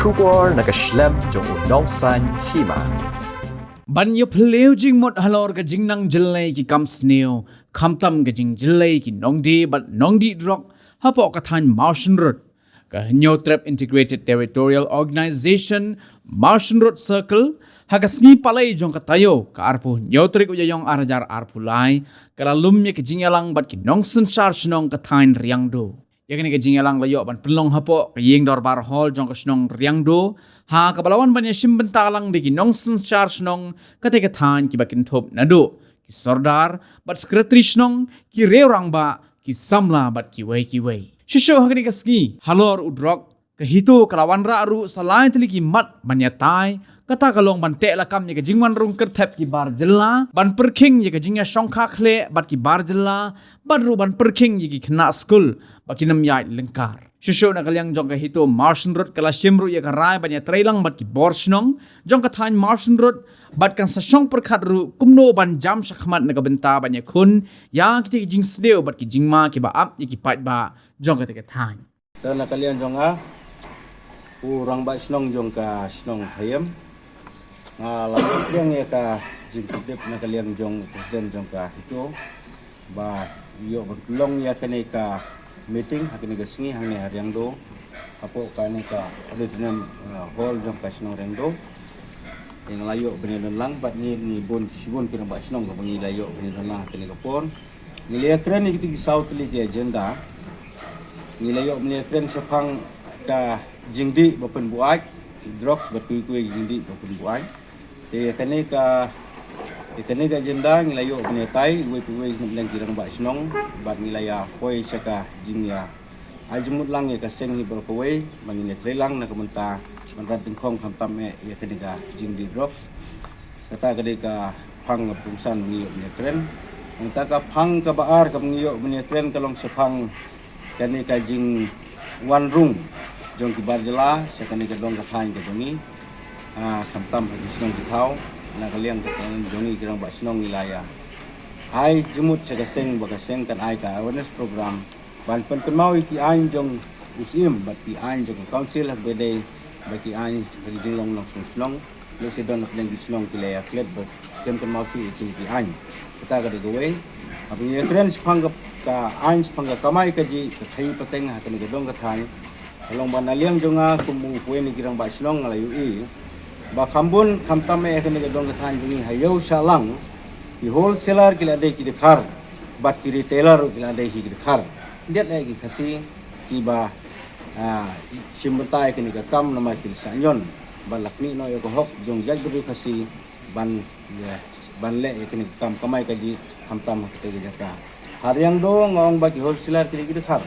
Shubor nakaslem jong unongsan hima. Banyo pleo jing mot halor ka jing nang jelai ki kam sneo kamtam ka jing jelai ki nongdi but nongdi drok hapo ka than Martian Road ka Hanyo Trap Integrated Territorial Organization Martian Road Circle haka sni palai jong ka tayo ka arpu nyotrik uyayong arajar arpulai kala lumye ka jingalang bat ki nongsun charge nong ka than riangdo yakni ka jingalang layo ban pelong hapo ka yeng dorbar hall jong ka snong riangdo ha kabalawan banya simbentalang di nongsun charge nong kate ka than ki bakin thop nado ki sordar bat secretary snong ki reurang ba ki samla bat ki wei shisho hakni ka ski halor udrok ka hito kalawan ra aru salai tali ki mat banya tai kata kalong ban te lakam ni ka jingwan rung kerthep ki bar jella ban perking ye ka jingya shongkha khle bat ki bar jella ban ru ban perking ye ki khna school bakinam yai lengkar shisho na kalyang jong ka hito Martian Road kala shimru ye ka rai banya trailang bat ki borsnong jong ka than Martian Road bat kan sa shong perkhat ru kumno ban jam shakhmat na ka benta banya khun ya ki jing sneo bat ki jingma ki ba ap ye ki pat ba jong ka te ka than dan na kalian jong a urang ba snong jong ka snong hayam lalu yang ya ka jing kidip na kalian jong dan jong ka hito ba yo long ya kene ka meeting hakini ka singi hang ne hariang do apo kane ka auditorium hall jong ka snong reng do yang layo beneran lang bat ni bon sibon kira ba snong ka bangi layo beneran lang kene ka pon nilia kren ni kiti south li ki agenda nilayo nilia kren sapang ka jingdi bapen buai drops batui kui jingdi bapen buai te kane ka agenda nilayo benetai we nang kirang ba snong bat nilaya poi saka jingya ajumut lang ya ka seng hi berkawai mangine trelang na kamenta manrat tingkong kamtam ya kane ka jingdi drops kata kade ka phang pungsan ni kren Ang ka phang ka baar ka ngiyo menetren kalong sepang kani ka jing one room jong ki barjala sa kani ka dong ka thain ka jongi kamtam ha snong ki thau na kaliang ka jongi kirang ba snong ilaya ai jumut sa kaseng ba kaseng kan ai ka awareness program ban pen mau ki ain jong usim bat ki ain jong council ha bede ba ki ain jing long long snong le se don na ki snong ki laya klet ba kem kan mau fi ki ain kita ka digaway abi kren spanga ka ain spanga kamai ka ji ka thai pateng ha kan gedong ka thai along banaliang jonga kumu kueni kirang ba slong ngalayu i ba khambun khamtame kan gedong ka thai ni hayau salang di wholesaler kila dei ki dikhar bat ki retailer kila dei ki dikhar diat lagi kasi ki ba simbertai kan ka kam nama ki sanyon balakni no yo ko hok jong jag du kasi ban banle ekni kam kamai kaji kamtam kita jaka hariang do ngong bagi wholesaler kiri khar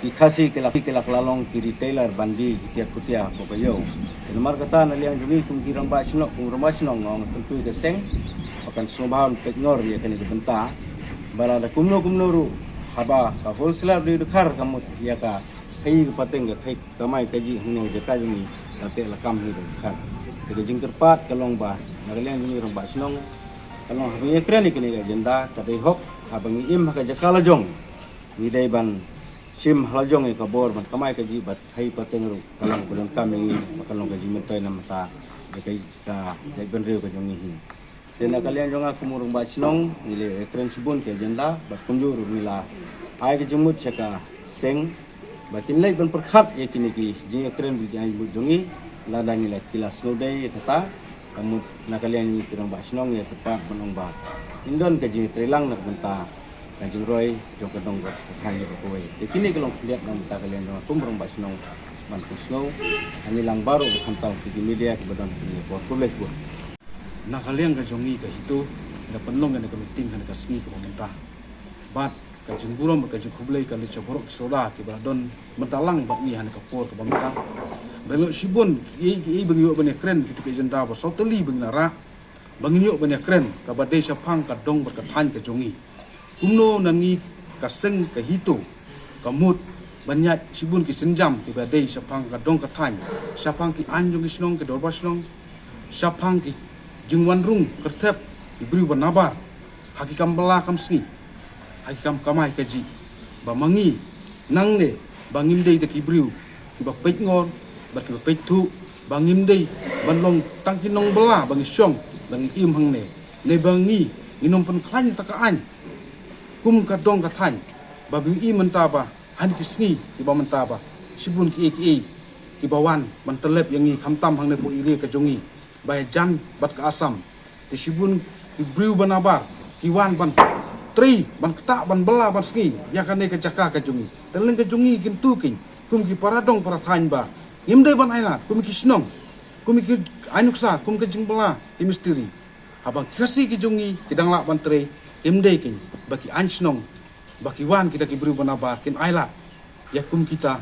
ikasi kelak lalong ki retailer bandi kiat kutia bokayo nomor kata naliang jumi kum kirang ba sino kum rumah sino ngong tentu ke seng akan subahan teknor ya kini benta bala da kumno ru haba ka wholesaler di khar kamu ya ka kai pateng kai kamai kaji hne jaka jumi late lakam hidu khar ke jingker pat kalong ba nagalian ni rong ba sinong kalong habi kren ni kini agenda kadai hok habangi im ka jakala jong ni dai ban sim halajong e kabor ban kamai ka jibat hai pateng ru kalong kulon kami kalong ka jimentai na mata kai ka dai ban reu ka jong ni tena kalian jong aku murung ba sinong ni le kren subun ke agenda bat kunjur nila ai ka jumut saka seng batin lai ban perkhat ye kini ki jing kren bi jang jongi ladang nila kilas nodai kata kamu nakalian ni kirang ba sinong ya tepat menong ba indon ka jing trelang nak benta ka jing roi jong ka dong ka thai ko koi de kini kalong lihat nam ta kalian jong tumrong ba sinong man ku snow ani lang baru khantau di media ke badan ni ko tulis bu nakalian ka jongi ka hito na penlong ka meeting ka sni ko benta bat ka jing burom ka jing kublai ka lecha borok soda ki badon mentalang bat ni han ka por ka benta Bangyo sibon i bangyo bane kren kitu ke jenda ba soteli bangnara bangyo bane kren ka badai sapang ka dong ber ka than ka jongi kumno nangi ka seng ka hito ka mut banyak sibun ki senjam ki badai sapang ka dong ka than sapang ki anjong ki snong ke dorba snong sapang ki jingwan rung kertep ki bri banabar hakikam bela kam sni hakikam kamai kaji ba mangi nang ne bangim dei de ki bri ki ba pek ngor bat ke pe thu bangim dei ban long tang kinong bela bangi syong bangi im hang ne bangi nginom pen klan ta ka an kum ka dong ka than ba bi im menta ba han kisni ki ba menta ba sibun ki bawan ban telep yang ni khamtam hang ne po ire ka jongi ba jan bat ka asam ti sibun ki briu ban abar ki wan ban tri ban kta ban bela ban ski ya kan ne ka jaka ka jongi teleng ka jongi kin tu kin kum ki paradong para than ba ngim dei ban aila kum ki snong kum ki ainuksa kum ke jingbala ki misteri abang kasi ki jongi kidang la ban tre ngim dei kin baki ansnong baki wan kita ki briu ban abar kin aila ya kum kita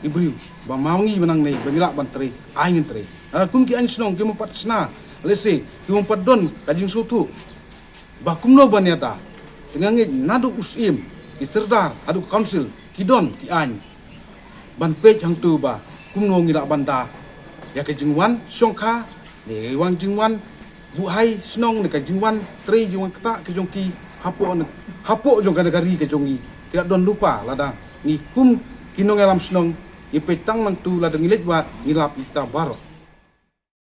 ibriu ba maungi menang nei bangila ban tre aingin tre kum ki ansnong ki mopat sna lese ki mopat don kajing sutu ba kumno ban yata tengangi nadu usim ki serdar adu council ki don ki an ban pej hang tu ba kumno ngila banda ya ke jingwan songkha ne wang jingwan bu hai snong ne ka jingwan tre jingwan kta ke jongki hapo jong ka negari ke jongi tidak don lupa lada ni kum kinong alam snong ipetang mang tu lada ngilet wat ngilap kita barok